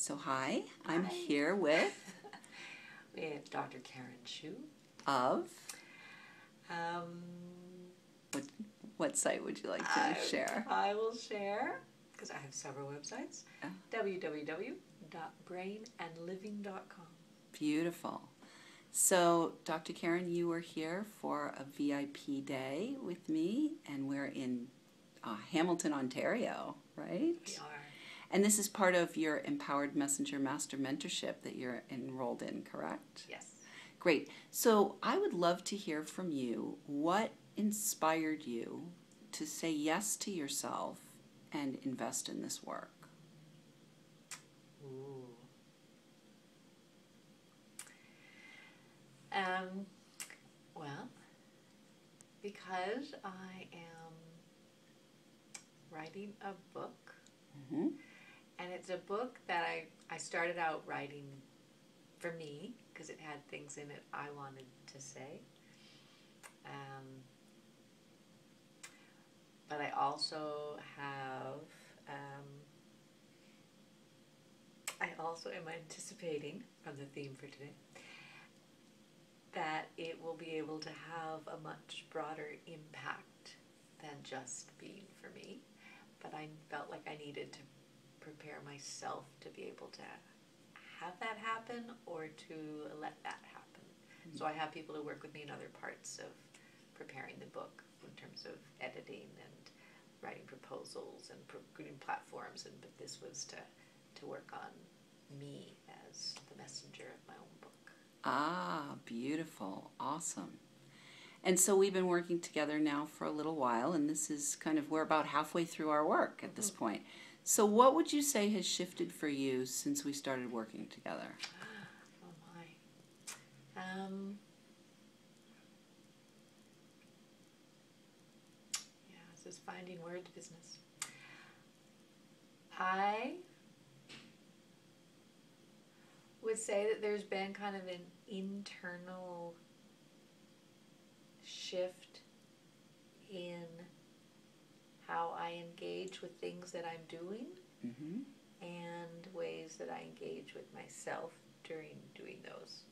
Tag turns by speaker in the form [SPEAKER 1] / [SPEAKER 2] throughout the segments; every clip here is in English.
[SPEAKER 1] So hi, I'm here with
[SPEAKER 2] Dr. Karen Shue.
[SPEAKER 1] of what site would you like to share?
[SPEAKER 2] I will share, because I have several websites, www.brainandliving.com.
[SPEAKER 1] Beautiful. So, Dr. Karen, you were here for a VIP day with me, and we're in Hamilton, Ontario, right?
[SPEAKER 2] We are.
[SPEAKER 1] And this is part of your Empowered Messenger Master Mentorship that you're enrolled in, correct?
[SPEAKER 2] Yes.
[SPEAKER 1] Great. So I would love to hear from you. What inspired you to say yes to yourself and invest in this work?
[SPEAKER 2] Ooh. Well, because I am writing a book, and it's a book that I started out writing for me because it had things in it I wanted to say. But I also have, I also am anticipating, from the theme for today, that it will be able to have a much broader impact than just being for me. But I felt like I needed to prepare myself to be able to have that happen or to let that happen. Mm-hmm. So I have people who work with me in other parts of preparing the book in terms of editing and writing proposals and creating platforms, but this was to work on me as the messenger of my own book.
[SPEAKER 1] Ah, beautiful. Awesome. And so we've been working together now for a little while, and this is we're about halfway through our work at this point. So what would you say has shifted for you since we started working together?
[SPEAKER 2] Oh my. This is finding words business. I would say that there's been kind of an internal shift in how I engage with things that I'm doing, and ways that I engage with myself during doing those.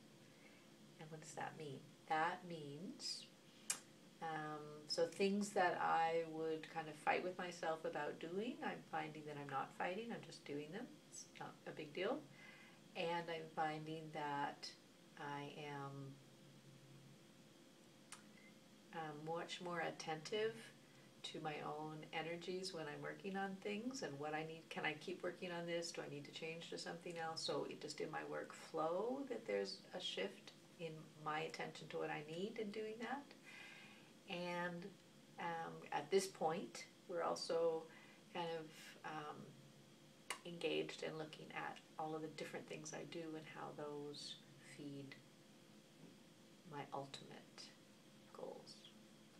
[SPEAKER 2] And what does that mean? That means, so things that I would kind of fight with myself about doing, I'm finding that I'm not fighting, I'm just doing them. It's not a big deal. And I'm finding that I am much more attentive to my own energies when I'm working on things and what I need. Can I keep working on this? Do I need to change to something else? So it just in my workflow that there's a shift in my attention to what I need in doing that. And at this point, we're also kind of engaged in looking at all of the different things I do and how those feed my ultimate goals.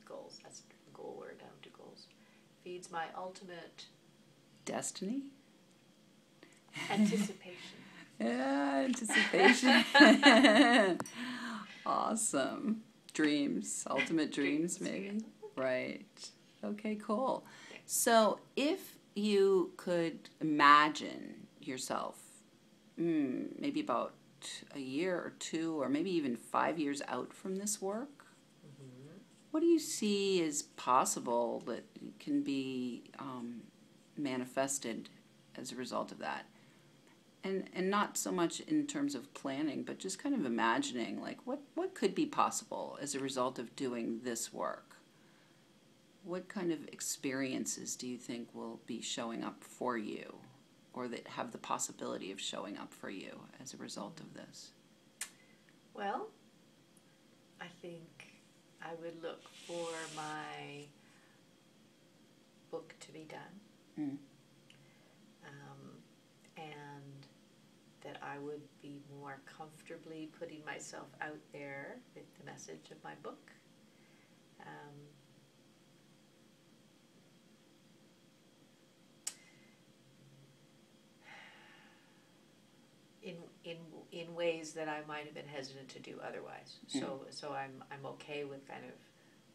[SPEAKER 2] Goals, that's a goal word, I don't do goals. Feeds my ultimate
[SPEAKER 1] destiny?
[SPEAKER 2] Anticipation.
[SPEAKER 1] Yeah, anticipation. Awesome. Dreams, ultimate dreams maybe. Yeah. Right. Okay, cool. So if you could imagine yourself maybe about a year or two or maybe even 5 years out from this work, what do you see as possible that can be manifested as a result of that? And not so much in terms of planning, but just kind of imagining, like, what could be possible as a result of doing this work? What kind of experiences do you think will be showing up for you, or that have the possibility of showing up for you as a result of this?
[SPEAKER 2] Well, I think I would look for my book to be done. And that I would be more comfortably putting myself out there with the message of my book. In ways that I might have been hesitant to do otherwise. So I'm okay with kind of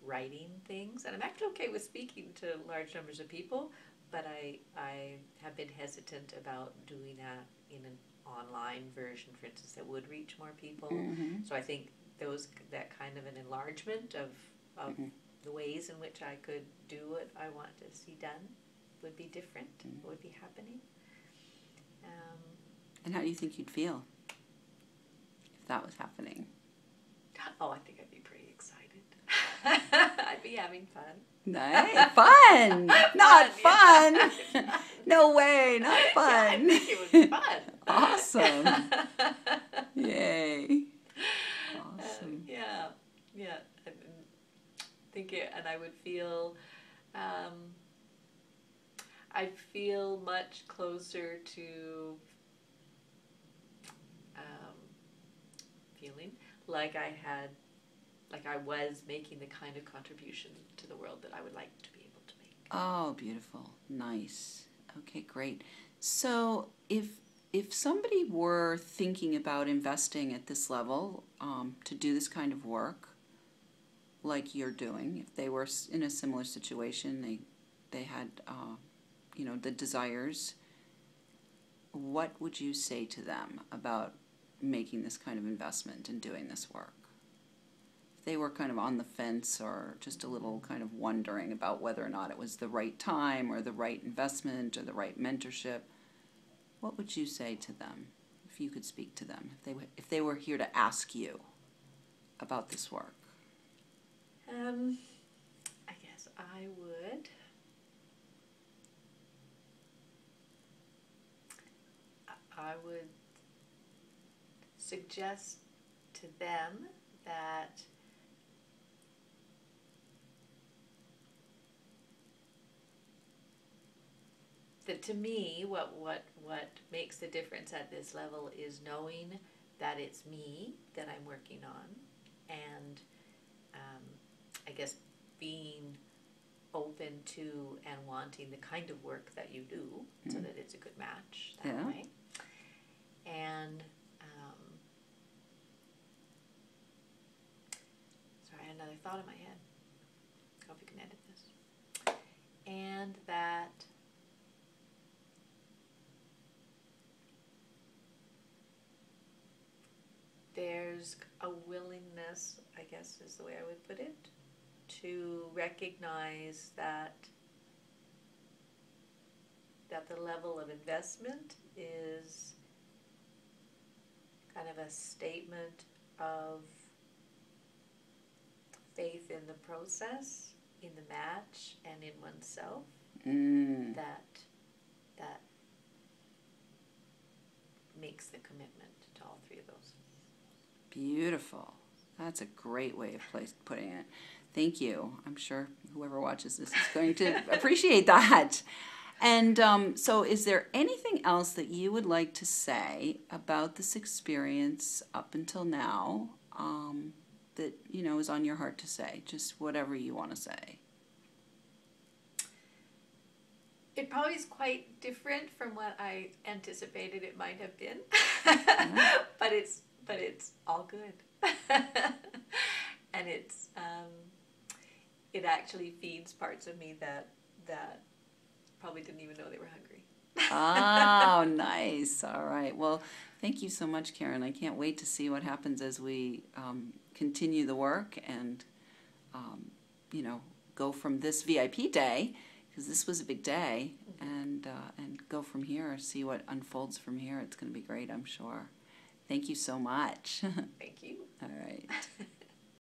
[SPEAKER 2] writing things, and I'm actually okay with speaking to large numbers of people, but I have been hesitant about doing that in an online version, for instance, that would reach more people.
[SPEAKER 1] Mm-hmm.
[SPEAKER 2] So I think that kind of an enlargement of
[SPEAKER 1] Mm-hmm.
[SPEAKER 2] the ways in which I could do what I want to see done would be different, would be happening.
[SPEAKER 1] And how do you think you'd feel if that was happening?
[SPEAKER 2] Oh, I think I'd be pretty excited. I'd be having fun.
[SPEAKER 1] Nice. Fun! Not fun!
[SPEAKER 2] Yeah.
[SPEAKER 1] No way, not
[SPEAKER 2] Yeah,
[SPEAKER 1] fun.
[SPEAKER 2] I think it would be fun.
[SPEAKER 1] Awesome. Yay. Awesome.
[SPEAKER 2] Yeah. I think and I would feel, I'd feel much closer to feeling like I was making the kind of contribution to the world that I would like to be able to make.
[SPEAKER 1] Oh, beautiful. Nice. Okay, great. So if somebody were thinking about investing at this level to do this kind of work like you're doing, if they were in a similar situation, they had the desires, what would you say to them about making this kind of investment and doing this work? If they were kind of on the fence or just a little kind of wondering about whether or not it was the right time or the right investment or the right mentorship, what would you say to them if you could speak to them, if they were here to ask you about this work?
[SPEAKER 2] I guess I would suggest to them that to me, what makes the difference at this level is knowing that it's me that I'm working on, and I guess being open to and wanting the kind of work that you do, so that it's a good match that way. And sorry, I had another thought in my head. I hope you can edit this. And that there's a willingness, I guess is the way I would put it, to recognize that the level of investment is kind of a statement of faith in the process, in the match, and in oneself. That makes the commitment to all three of those.
[SPEAKER 1] Beautiful. That's a great way of putting it. Thank you. I'm sure whoever watches this is going to appreciate that. And so is there anything else that you would like to say about this experience up until now that, is on your heart to say? Just whatever you want to say.
[SPEAKER 2] It probably is quite different from what I anticipated it might have been. But it's all good. And it actually feeds parts of me that probably didn't even know they were hungry.
[SPEAKER 1] Oh, nice. All right. Well, thank you so much, Karen. I can't wait to see what happens as we continue the work and, go from this VIP day, because this was a big day, and go from here, see what unfolds from here. It's going to be great, I'm sure. Thank you so much.
[SPEAKER 2] Thank